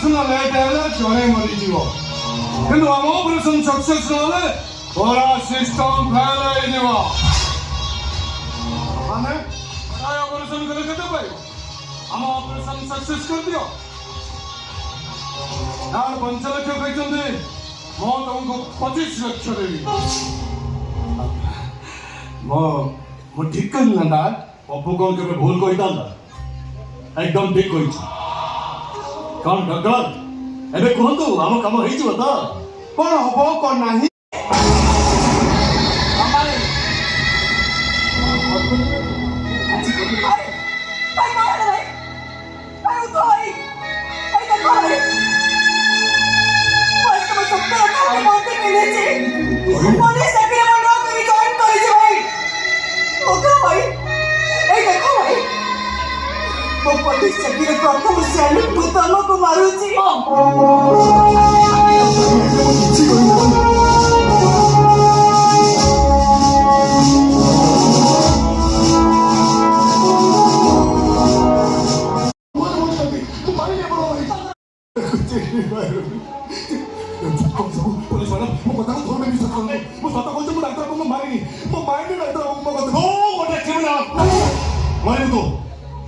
ସିନା ଲେଟ୍ ହେଲେ ଜଣେ ମରିଯିବ କିନ୍ତୁ ଆମ ଅପରେସନ ସକ୍ସେସ୍ ନହେଲେ ପୁରା ସିଷ୍ଟମ ଫେଲ୍ ହେଇଯିବ ମାନେ ଅପରେସନ କଲେ କେତେ ପାଇବ ଆମ ଅପରେସନ ସକ୍ସେସ୍ କରିଦିଅ 5 ଲକ୍ଷ କହିଛନ୍ତି ମୁଁ ତମକୁ 25 ଲକ୍ଷ ଦେବି ମୁଁ ଠିକ କହିଲି ନା ଡାକ୍ତର पप्पू कौन के भूल को एकदम ठीक कही कौन डॉक्टर एबे कहतु आम कम हो तो कौन हम कौन नहीं पुलिस चाकरी प्रथम सैल्यूट को तुमको मारूची पुलिस वाला मो कथा को थोड़ा भी सकता नहीं मो सता को तुम डॉक्टर को मारेनी मो मारने डॉक्टर को मो कथा ओ गोटे क्रिमिनल मारिबो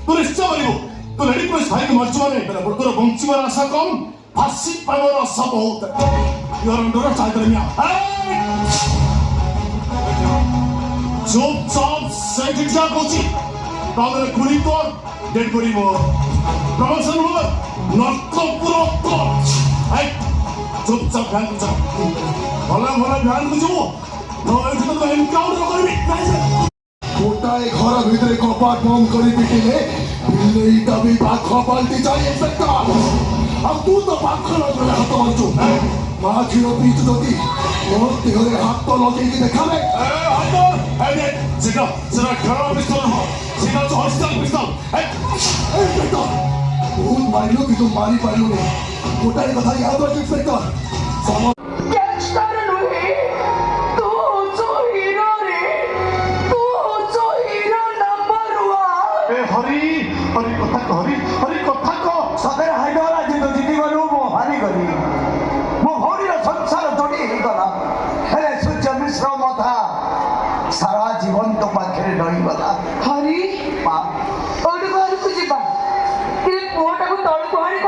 तू निश्चय मारिबो तू लेडी पुलिस भाई मरछु माने तोर बंचिबार आशा कम फांसी पाइबार आशा बहुत यू आर अंडर ट्रायल करमिया चुपचाप सेटिंग जा कोची तादर गुली तो डेड बॉडी मो प्रमोशन हो नक्को पुरो तो आई चुपचाप ध्यान बुझा भला भला ध्यान बुझो न एठो तो एनकाउंटर करबी गोटाए घर भितर कपाट बंद करी पिटिले बिल्ली तभी पाख पाल्टी जाए इंस्पेक्टर अब तू तो पाख लगे हाथ मारचु मां खिरो पीछ दोती मोर देहरे हाथ तो लगे कि देखा ले हाथ ए दे जरा खराब पिस्तौल हो सीधा तो हॉस्टल पिस्तौल ए बेटा बहुत मारिलो कि तुम मारी पाइलो नहीं गोटाए कथा याद रख इंस्पेक्टर हरी हरी कथा को हरी कथा को सदर हाइडोला जितो जिति गनु मो हानि गनी मो भौरी रो संसार जोडी हे गला हेले सूर्य मिश्र मथा सारा जीवन तो पाखरे रही गला हरी पा ओडु घर को जीवा ए पोटा को तळ को हानी